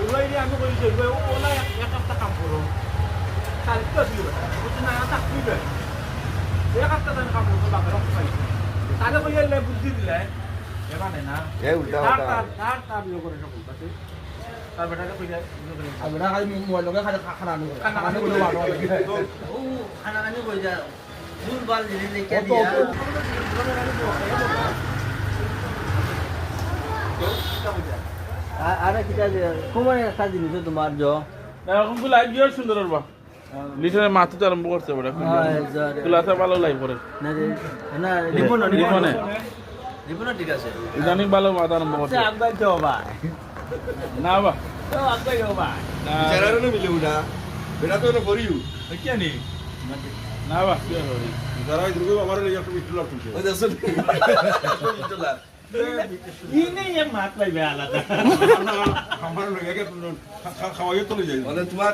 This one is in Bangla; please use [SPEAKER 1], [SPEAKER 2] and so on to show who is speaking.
[SPEAKER 1] ওলাই দিয়ে আমি বলি যে ওলা এক সপ্তাহ কাম করো কালকে আসলি বুঝছি না তা খুঁজবে এক সপ্তাহ আমি কাম করবো বাপের রক্ত পাইছি তাহলে কইলে বুদ্ধি দিলে এবারে না
[SPEAKER 2] উল্টা
[SPEAKER 1] তার বিয়ে করে সকল কাছে তার বেটাকে কইলে
[SPEAKER 3] আর বেটা খালি মোবাইল লগে খালি খানা নি খানা নি বলে বাড়ো লাগে
[SPEAKER 4] ও খানা নানি কই যা দুল বাল জিনিস লেখা দিয়া আরে কিটা যে কোমরে একটা জিনিস তোমার জ
[SPEAKER 5] এখন তো লাইভ গিয়ে সুন্দর বা লিটনের মাথা তো আরম্ভ করছে বড় তুলাতে ভালো লাইভ করে
[SPEAKER 4] না রে না রিপোর্ট
[SPEAKER 5] লিখনে
[SPEAKER 4] রিপোর্ট ঠিক আছে
[SPEAKER 5] ইদানিং ভালো মাথা আরম্ভ করছে
[SPEAKER 3] আগাই যাও ভাই
[SPEAKER 5] না বা
[SPEAKER 3] তো আগাই যাও ভাই
[SPEAKER 2] চেহারা না মিলে উনা বেটা তো না করিও
[SPEAKER 1] কি আনি
[SPEAKER 5] না বা কি হবে
[SPEAKER 2] যারা দুর্গ আমার লাগে একটু মিটু লাগ তুলছে ওই দেখছেন মিটু লাগ
[SPEAKER 3] ইনি এ মাত লাইবে আলাদা
[SPEAKER 2] আমার লাগে খাওয়াইও চলে যায় মানে তোমার